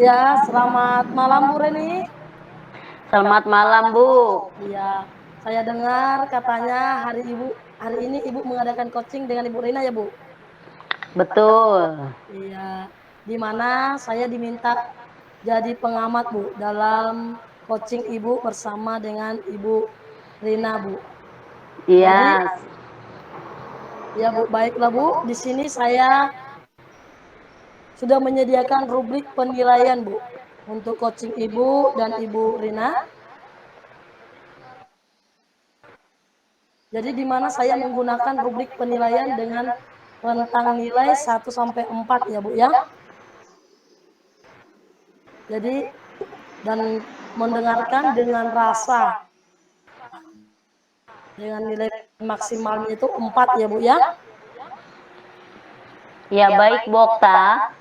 Ya, selamat malam Bu Reni. Selamat malam, Bu. Iya, saya dengar katanya hari ini Ibu mengadakan coaching dengan Ibu Rina ya, Bu? Betul. Iya, di mana saya diminta jadi pengamat, Bu, dalam coaching Ibu bersama dengan Ibu Rina, Bu. Jadi, Iya. ya Bu, baiklah Bu, di sini saya sudah menyediakan rubrik penilaian, Bu, untuk coaching Ibu dan Ibu Rina. Jadi di mana saya menggunakan rubrik penilaian dengan rentang nilai 1 sampai 4 ya, Bu, ya. Jadi dan mendengarkan dengan rasa dengan nilai maksimalnya itu 4 ya, Bu, ya. Ya, baik, Bu Okta.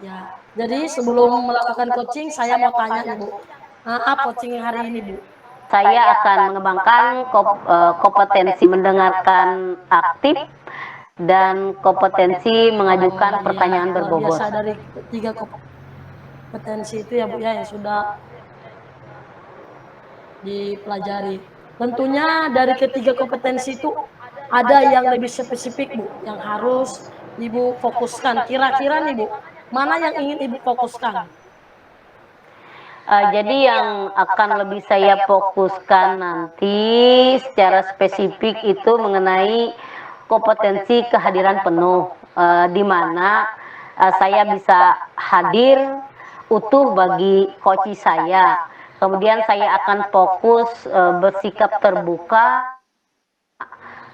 Ya. Jadi sebelum melakukan coaching saya mau tanya nih, Bu. Apa coaching hari ini, Bu? Saya akan mengembangkan kompetensi mendengarkan aktif dan kompetensi Oh mengajukan iya, pertanyaan luar berbobot. biasa dari 3 kompetensi itu ya, Bu, ya, yang sudah dipelajari. Tentunya dari ketiga kompetensi itu ada yang lebih spesifik, Bu, yang harus Ibu fokuskan. Kira-kira nih, Bu, mana yang ingin Ibu fokuskan? Jadi yang akan lebih saya fokuskan nanti secara spesifik itu mengenai kompetensi kehadiran penuh, di mana saya bisa hadir utuh bagi coach saya. Kemudian saya akan fokus bersikap terbuka,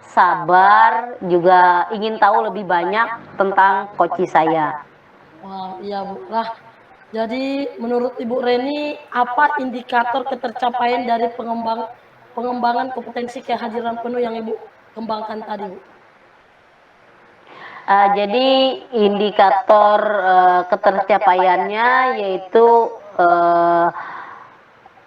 sabar, juga ingin tahu lebih banyak tentang coach saya. Wah, iya, Bu. Lah, jadi menurut Ibu Reni, apa indikator ketercapaian dari pengembangan kompetensi kehadiran penuh yang Ibu kembangkan tadi, Bu? Jadi indikator ketercapaiannya yaitu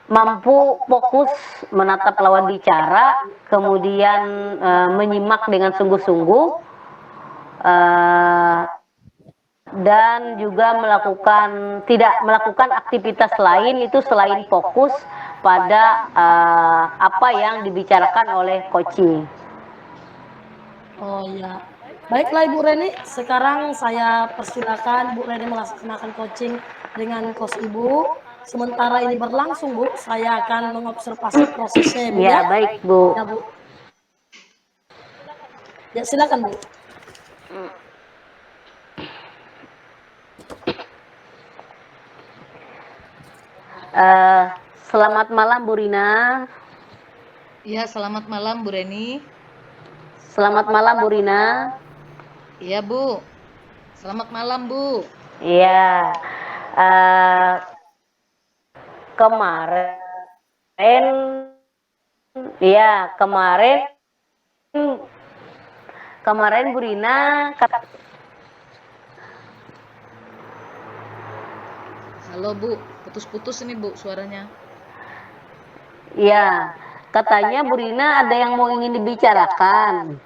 mampu fokus menatap lawan bicara, kemudian menyimak dengan sungguh-sungguh, uh, dan juga tidak melakukan aktivitas lain itu selain fokus pada apa yang dibicarakan oleh coaching. Oh iya. Baiklah Ibu Reni, sekarang saya persilakan Bu Reni melaksanakan coaching dengan coach Ibu. Sementara ini berlangsung, Bu, saya akan mengobservasi prosesnya ya, Bu, Ya, ya. baik, Bu. Ya, Bu. Ya, silakan, Bu. Uh, Selamat malam, Bu Rina. Iya, selamat malam Bu Reni. Selamat malam, Bu Rina. Iya, Bu. Selamat malam, Bu. Iya. Uh, Kemarin, ya kemarin Bu Rina Halo, Bu. Putus-putus ini, Bu, suaranya. ya, katanya Bu Rina ada yang mau ingin dibicarakan.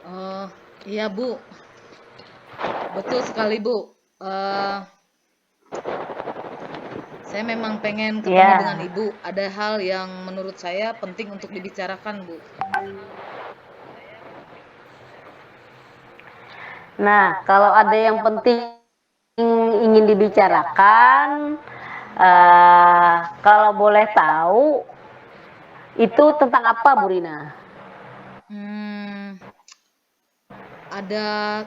Oh, iya, Bu. Betul sekali, Bu. Saya memang pengen ketemu Ya. dengan Ibu. Ada hal yang menurut saya penting untuk dibicarakan, Bu. Nah, kalau ada yang penting ingin dibicarakan, kalau boleh tahu, itu tentang apa, Bu Rina?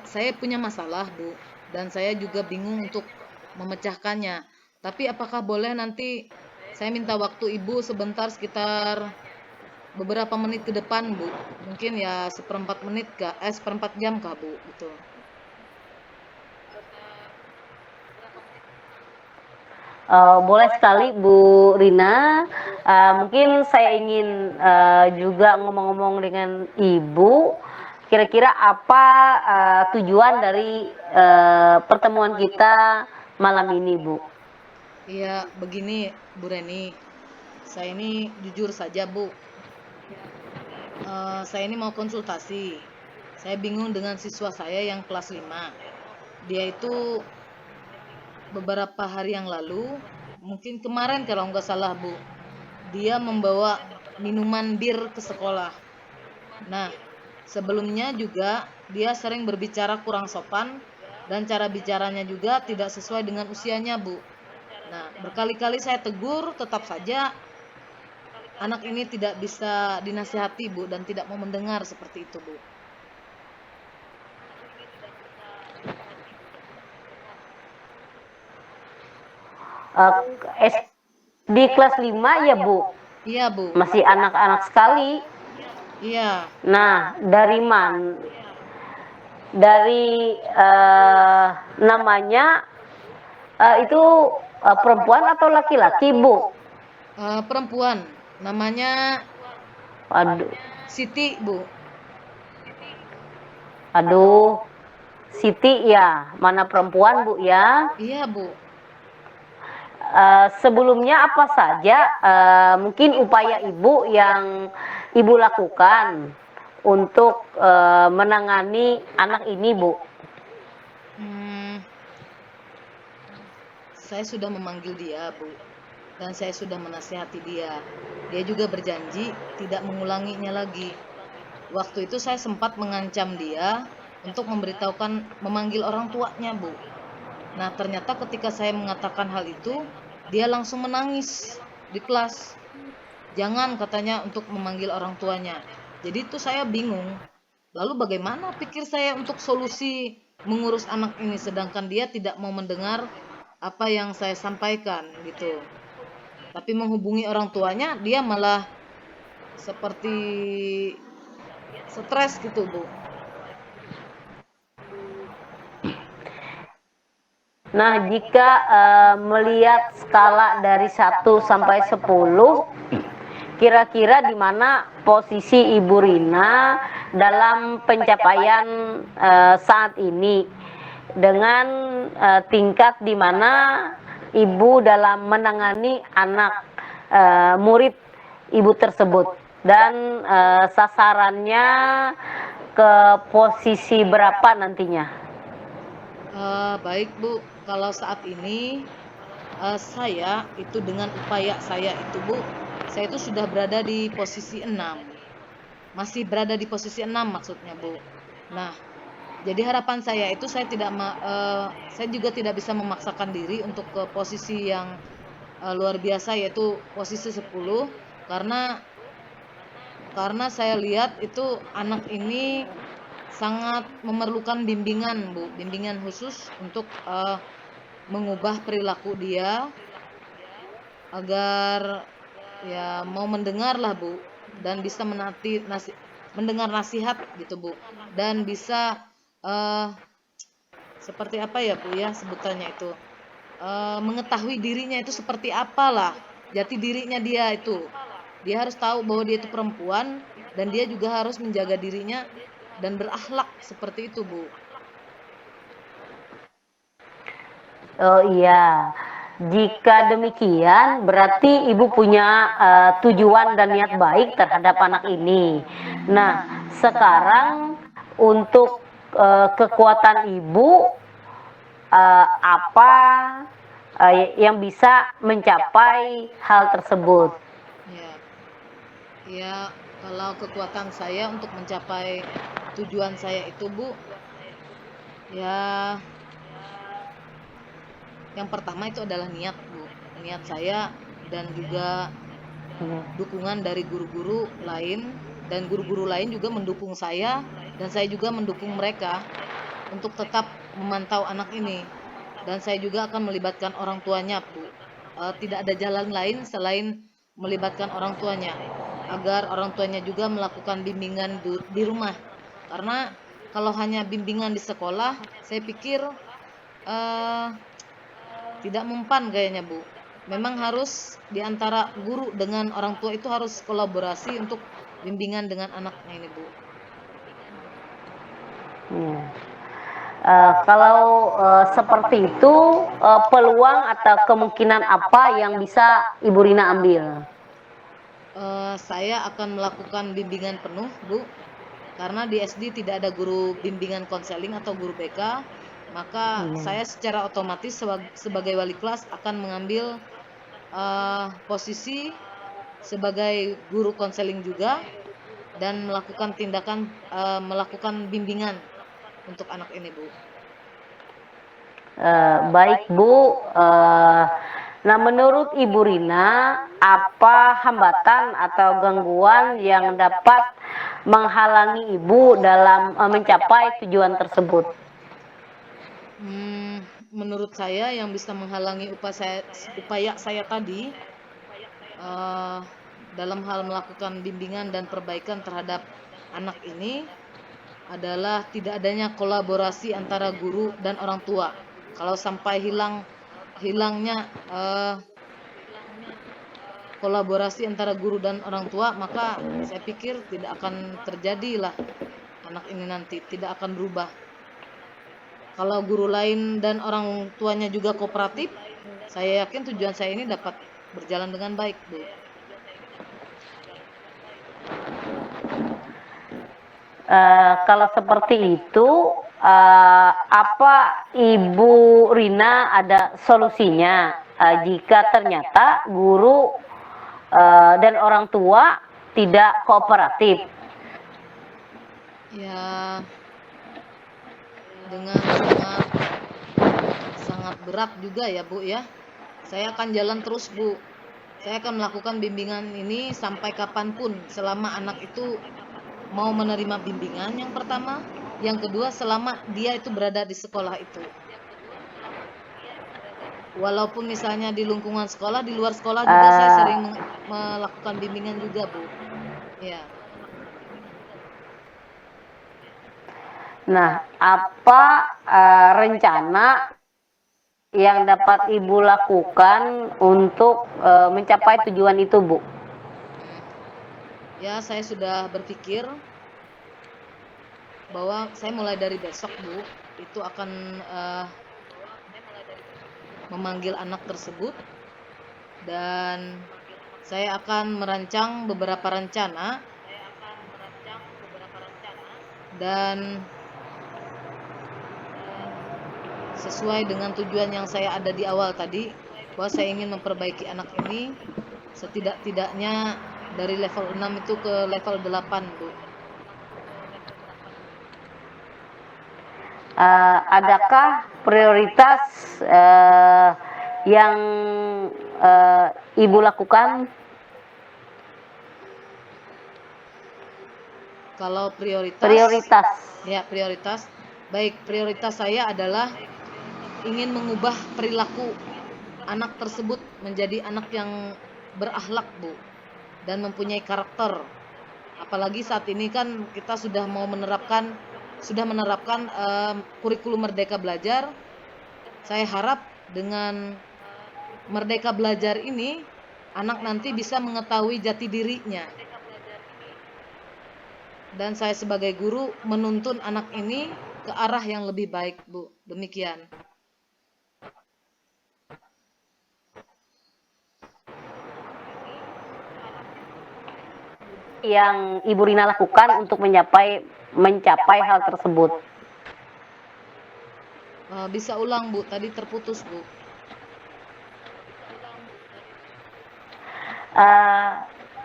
Saya punya masalah, Bu, dan saya juga bingung untuk memecahkannya. Tapi apakah boleh nanti saya minta waktu Ibu sebentar, sekitar beberapa menit ke depan, Bu? Mungkin ya seperempat menit kah? Seperempat jam kah, Bu? Gitu. Boleh sekali, Bu Rina. Mungkin saya ingin juga ngomong-ngomong dengan Ibu. Kira-kira apa tujuan dari pertemuan kita malam ini, Bu? Iya, begini, Bu Reni. Saya ini jujur saja, Bu. Saya ini mau konsultasi. Saya bingung dengan siswa saya yang kelas 5. Dia itu beberapa hari yang lalu, mungkin kemarin kalau nggak salah Bu, dia membawa minuman bir ke sekolah. Nah, sebelumnya juga dia sering berbicara kurang sopan dan cara bicaranya juga tidak sesuai dengan usianya Bu. Nah, berkali-kali saya tegur, tetap saja anak ini tidak bisa dinasihati Bu dan tidak mau mendengar seperti itu Bu. Di kelas 5 ya Bu, Iya Bu, masih anak-anak sekali. iya. Nah, dari namanya itu perempuan atau laki-laki Bu? Perempuan, namanya Aduh, Siti Bu. aduh, Siti ya, mana perempuan Bu ya? Iya Bu. Sebelumnya apa saja mungkin upaya Ibu yang Ibu lakukan untuk menangani anak ini Bu? Hmm, saya sudah memanggil dia Bu, dan saya sudah menasihati dia. Dia juga berjanji tidak mengulanginya lagi. Waktu itu saya sempat mengancam dia untuk memanggil orang tuanya Bu. Nah, ternyata ketika saya mengatakan hal itu, dia langsung menangis di kelas. Jangan katanya untuk memanggil orang tuanya. Jadi itu saya bingung. Lalu bagaimana pikir saya untuk solusi mengurus anak ini sedangkan dia tidak mau mendengar apa yang saya sampaikan gitu. Tapi menghubungi orang tuanya dia malah seperti stres gitu, Bu. Nah, jika melihat skala dari 1 sampai 10, kira-kira di mana posisi Ibu Rina dalam pencapaian saat ini dengan tingkat di mana Ibu dalam menangani anak murid Ibu tersebut dan sasarannya ke posisi berapa nantinya? Baik Bu, kalau saat ini saya itu dengan upaya saya itu Bu, saya itu sudah berada di posisi 6. Masih berada di posisi 6 maksudnya Bu. Nah, jadi harapan saya itu saya juga tidak bisa memaksakan diri untuk ke posisi yang luar biasa yaitu posisi 10 karena saya lihat itu anak ini sangat memerlukan bimbingan Bu, bimbingan khusus untuk mengubah perilaku dia agar ya mau mendengar lah Bu dan bisa mendengar nasihat gitu Bu dan bisa eh, seperti apa ya Bu ya sebutannya itu mengetahui dirinya itu seperti apalah jati dirinya dia harus tahu bahwa dia itu perempuan dan dia juga harus menjaga dirinya dan berakhlak seperti itu Bu. Oh iya, jika demikian berarti Ibu punya tujuan dan niat baik terhadap anak ini. Nah, sekarang untuk kekuatan Ibu apa yang bisa mencapai hal tersebut? Ya, ya kalau kekuatan saya untuk mencapai tujuan saya itu Bu, ya yang pertama itu adalah niat Bu, niat saya dan juga dukungan dari guru-guru lain dan guru-guru lain juga mendukung saya dan saya juga mendukung mereka untuk tetap memantau anak ini dan saya juga akan melibatkan orang tuanya Bu. Tidak ada jalan lain selain melibatkan orang tuanya agar orang tuanya juga melakukan bimbingan di rumah karena kalau hanya bimbingan di sekolah saya pikir eh, tidak mempan kayaknya Bu. Memang harus di antara guru dengan orang tua itu harus kolaborasi untuk bimbingan dengan anaknya ini Bu. Ya. Kalau seperti itu, peluang atau kemungkinan apa yang bisa Ibu Rina ambil? Saya akan melakukan bimbingan penuh, Bu, karena di SD tidak ada guru bimbingan konseling atau guru BK, maka Iya. saya secara otomatis sebagai wali kelas akan mengambil posisi sebagai guru konseling juga dan melakukan bimbingan untuk anak ini, Bu. Baik Bu, nah menurut Ibu Rina, apa hambatan atau gangguan yang dapat menghalangi Ibu dalam mencapai tujuan tersebut? Menurut saya yang bisa menghalangi upaya saya tadi dalam hal melakukan bimbingan dan perbaikan terhadap anak ini adalah tidak adanya kolaborasi antara guru dan orang tua. Kalau sampai hilangnya kolaborasi antara guru dan orang tua, maka saya pikir tidak akan terjadilah anak ini nanti, tidak akan berubah. Kalau guru lain dan orang tuanya juga kooperatif, saya yakin tujuan saya ini dapat berjalan dengan baik, Bu. Kalau seperti itu, apa Ibu Rina ada solusinya jika ternyata guru dan orang tua tidak kooperatif? Ya, dengan sangat berat juga ya, Bu ya. Saya akan jalan terus, Bu. Saya akan melakukan bimbingan ini sampai kapanpun, selama anak itu mau menerima bimbingan yang pertama, yang kedua selama dia itu berada di sekolah itu. Walaupun misalnya di lingkungan sekolah, di luar sekolah juga saya sering melakukan bimbingan juga, Bu. Ya. Nah, apa rencana yang dapat Ibu lakukan untuk mencapai tujuan itu, Bu? Ya, saya sudah berpikir bahwa saya mulai dari besok, Bu, itu akan memanggil anak tersebut dan saya akan merancang beberapa rencana dan sesuai dengan tujuan yang saya ada di awal tadi, bahwa saya ingin memperbaiki anak ini setidak-tidaknya dari level 6 itu ke level 8, Bu. Adakah prioritas yang Ibu lakukan? Kalau prioritas, ya prioritas. Baik, prioritas saya adalah ingin mengubah perilaku anak tersebut menjadi anak yang berakhlak, Bu, dan mempunyai karakter. Apalagi saat ini kan kita sudah menerapkan kurikulum Merdeka Belajar. Saya harap dengan Merdeka Belajar ini anak nanti bisa mengetahui jati dirinya. Dan saya sebagai guru menuntun anak ini ke arah yang lebih baik, Bu. Demikian. Yang Ibu Rina lakukan untuk mencapai hal tersebut? Bisa ulang, Bu. Tadi terputus, Bu.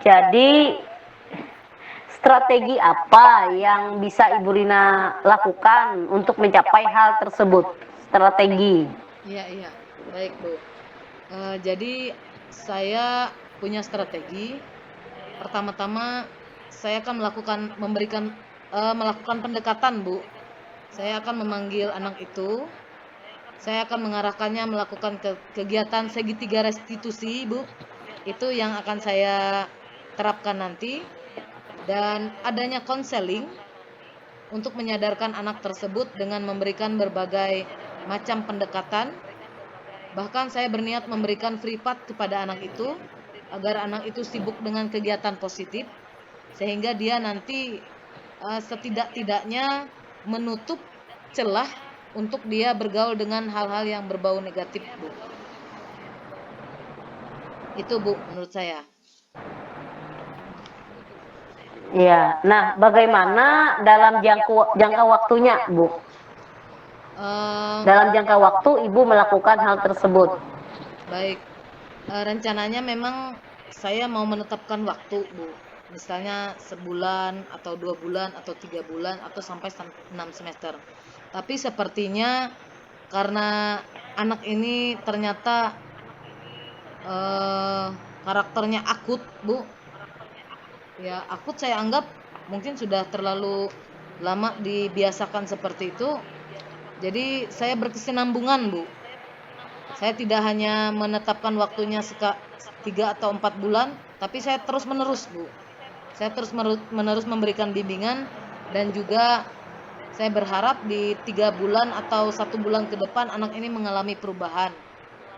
Jadi strategi apa yang bisa Ibu Rina lakukan untuk mencapai hal tersebut? Strategi. Iya. Baik, Bu. Jadi saya punya strategi. Pertama-tama saya akan melakukan pendekatan, Bu. Saya akan memanggil anak itu. Saya akan mengarahkannya melakukan kegiatan segitiga restitusi, Bu. Itu yang akan saya terapkan nanti. Dan adanya konseling untuk menyadarkan anak tersebut dengan memberikan berbagai macam pendekatan. Bahkan saya berniat memberikan free pass kepada anak itu agar anak itu sibuk dengan kegiatan positif sehingga dia nanti setidak-tidaknya menutup celah untuk dia bergaul dengan hal-hal yang berbau negatif, Bu. Itu, Bu, menurut saya. Iya. Nah, bagaimana dalam jangka waktunya, Bu? Eh, Dalam jangka waktu Ibu melakukan hal tersebut. Baik, rencananya memang saya mau menetapkan waktu, Bu. Misalnya sebulan atau 2 bulan atau 3 bulan atau sampai 6 semester. Tapi sepertinya karena anak ini ternyata eh, karakternya akut, Bu. Ya, akut saya anggap mungkin sudah terlalu lama dibiasakan seperti itu. Jadi saya berkesinambungan, Bu. Saya tidak hanya menetapkan waktunya 3 atau 4 bulan, tapi saya terus menerus, Bu. Saya terus menerus memberikan bimbingan dan juga saya berharap di 3 bulan atau 1 bulan ke depan anak ini mengalami perubahan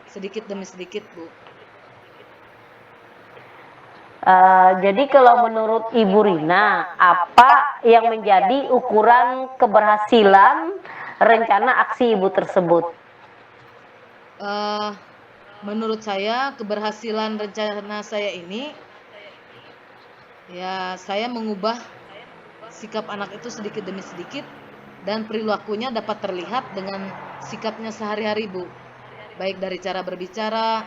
sedikit demi sedikit, Bu. Jadi kalau menurut Ibu Rina, apa yang menjadi ukuran keberhasilan rencana aksi Ibu tersebut? Eh, Menurut saya keberhasilan rencana saya ini, ya saya mengubah sikap anak itu sedikit demi sedikit dan perilakunya dapat terlihat dengan sikapnya sehari-hari, Bu. Baik dari cara berbicara,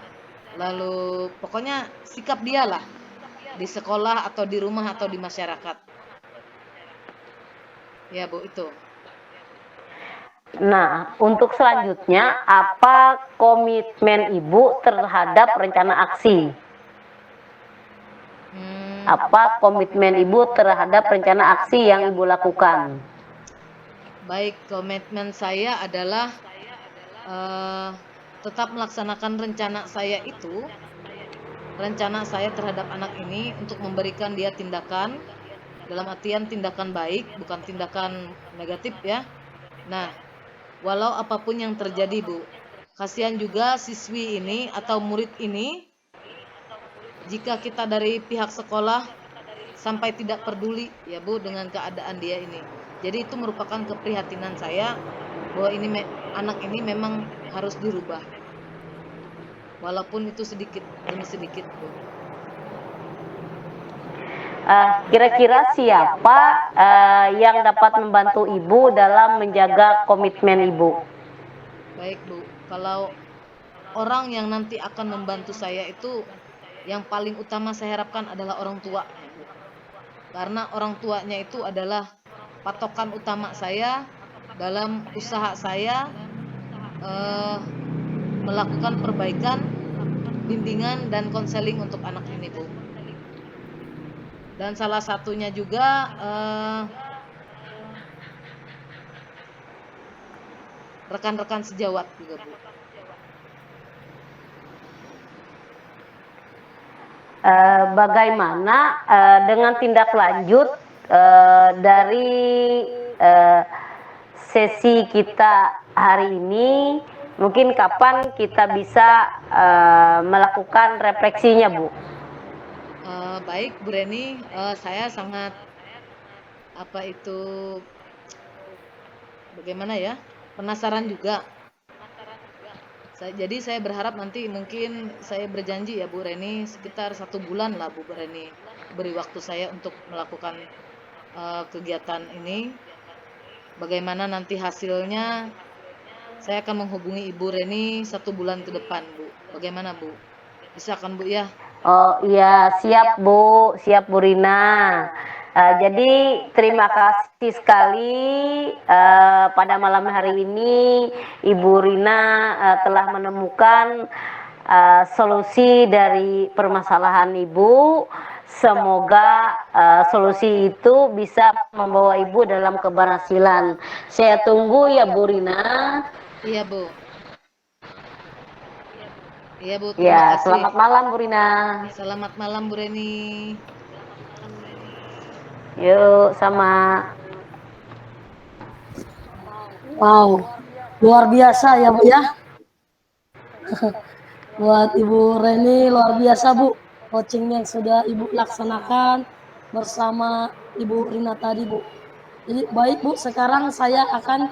lalu pokoknya sikap dia lah di sekolah atau di rumah atau di masyarakat. Ya, Bu, itu. Nah, untuk selanjutnya, apa komitmen Ibu terhadap rencana aksi? Hmm, Apa komitmen Ibu terhadap rencana aksi yang Ibu lakukan? Baik, komitmen saya adalah eh, tetap melaksanakan rencana saya itu, rencana saya terhadap anak ini untuk memberikan dia tindakan, dalam artian tindakan baik, bukan tindakan negatif ya. Nah, walau apapun yang terjadi, Bu, kasihan juga siswi ini atau murid ini jika kita dari pihak sekolah sampai tidak peduli ya, Bu, dengan keadaan dia ini. Jadi itu merupakan keprihatinan saya bahwa anak ini memang harus dirubah. Walaupun itu sedikit demi sedikit, Bu. Kira-kira siapa yang dapat membantu Ibu dalam menjaga komitmen Ibu? Baik, Bu. Kalau orang yang nanti akan membantu saya itu yang paling utama saya harapkan adalah orang tua, Bu. Karena orang tuanya itu adalah patokan utama saya dalam usaha saya eh, melakukan perbaikan, bimbingan dan konseling untuk anak ini, Bu. Dan salah satunya juga rekan-rekan sejawat juga, Bu. Bagaimana dengan tindak lanjut dari sesi kita hari ini? Mungkin kapan kita bisa melakukan refleksinya, Bu? Baik, Bu Reni, saya sangat apa itu bagaimana ya, penasaran juga. Jadi saya berharap nanti mungkin saya berjanji ya, Bu Reni, sekitar 1 bulan lah, Bu Reni, beri waktu saya untuk melakukan kegiatan ini. Bagaimana nanti hasilnya, saya akan menghubungi Ibu Reni 1 bulan ke depan, Bu. Bagaimana, Bu? Bisa kan, Bu, ya? Oh iya, siap Bu Rina. Jadi terima kasih sekali pada malam hari ini Ibu Rina telah menemukan solusi dari permasalahan Ibu. Semoga solusi itu bisa membawa Ibu dalam keberhasilan. Saya tunggu ya Bu Rina. Iya, Bu. Iya, Bu, terima Ya, kasih. selamat malam Bu Rina. Selamat malam, Bu Reni. Yuk, sama. Wow, luar biasa ya Bu ya. Buat Ibu Reni luar biasa Bu, coaching yang sudah Ibu laksanakan bersama Ibu Rina tadi Bu. Jadi baik Bu, sekarang saya akan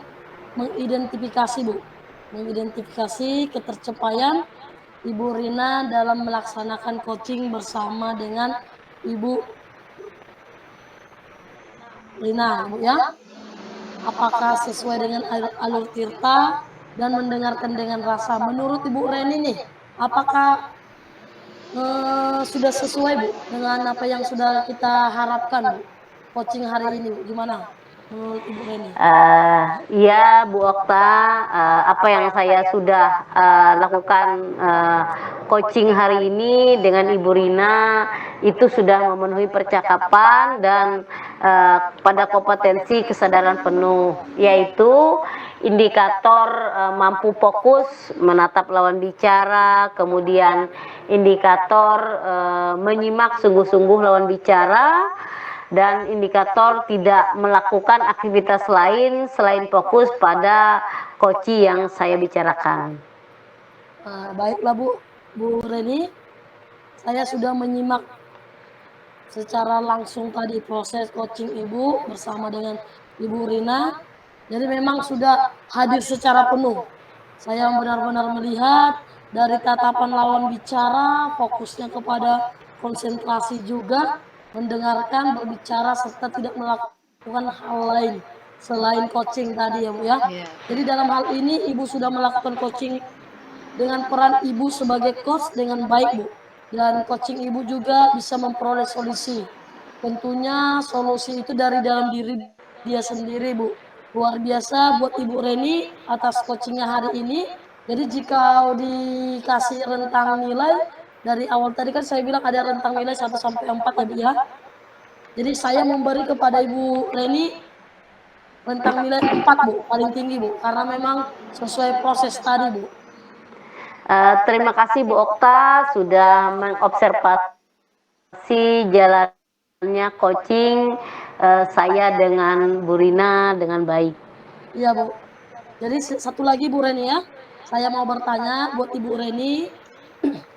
mengidentifikasi Bu, mengidentifikasi ketercapaian Ibu Rina dalam melaksanakan coaching bersama dengan Ibu Rina, Ibu ya. Apakah sesuai dengan alur Tirta dan mendengarkan dengan rasa? Menurut Ibu Reni nih, apakah sudah sesuai Bu dengan apa yang sudah kita harapkan Bu? Coaching hari ini Bu, gimana menurut Ibu Reni? Iya Bu Okta, apa yang saya sudah lakukan coaching hari ini dengan Ibu Rina itu sudah memenuhi percakapan dan pada kompetensi kesadaran penuh, yaitu indikator mampu fokus menatap lawan bicara, kemudian indikator menyimak sungguh-sungguh lawan bicara, dan indikator tidak melakukan aktivitas lain selain fokus pada koci yang saya bicarakan. Baiklah Bu Reni, saya sudah menyimak secara langsung tadi proses coaching Ibu bersama dengan Ibu Rina. Jadi memang sudah hadir secara penuh. Saya benar-benar melihat dari tatapan lawan bicara, fokusnya kepada konsentrasi juga, mendengarkan, berbicara, serta tidak melakukan hal lain selain coaching tadi ya Bu ya. Iya. Jadi dalam hal ini Ibu sudah melakukan coaching dengan peran Ibu sebagai coach dengan baik Bu. Dan coaching Ibu juga bisa memperoleh solusi. Tentunya solusi itu dari dalam diri dia sendiri Bu. Luar biasa buat Ibu Reni atas coachingnya hari ini. Jadi jika dikasih rentang nilai, dari awal tadi kan saya bilang ada rentang nilai 1 sampai 4 ya Bu ya. Jadi saya memberi kepada Ibu Reni rentang nilai 4 Bu, paling tinggi Bu. Karena memang sesuai proses tadi Bu. Terima kasih Bu Okta sudah mengobservasi jalannya coaching saya dengan Bu Rina dengan baik. Iya Bu. Jadi satu lagi Bu Reni ya, saya mau bertanya buat Ibu Reni,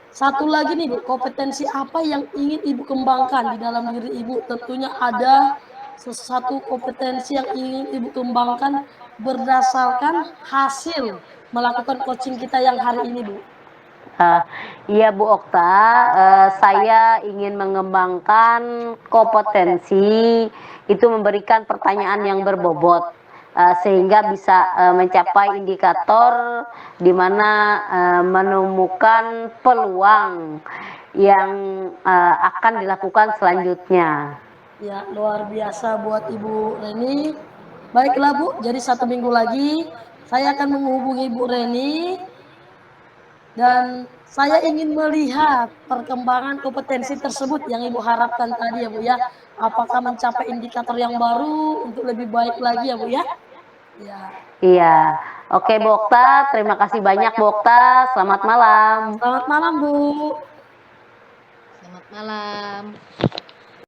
satu lagi nih Bu, kompetensi apa yang ingin Ibu kembangkan di dalam diri Ibu? Tentunya ada sesuatu kompetensi yang ingin Ibu kembangkan berdasarkan hasil melakukan coaching kita yang hari ini Bu. Iya Bu Okta, saya ingin mengembangkan kompetensi itu memberikan pertanyaan yang berbobot sehingga bisa mencapai indikator di mana menemukan peluang yang akan dilakukan selanjutnya. Ya, luar biasa buat Ibu Reni. Baiklah Bu, jadi 1 minggu lagi saya akan menghubungi Bu Reni dan saya ingin melihat perkembangan kompetensi tersebut yang Ibu harapkan tadi ya Bu ya. Apakah mencapai indikator yang baru untuk lebih baik lagi ya Bu ya? Ya. Iya, oke Bu Okta, terima kasih banyak Bu Okta, selamat malam. Selamat malam Bu. Selamat malam.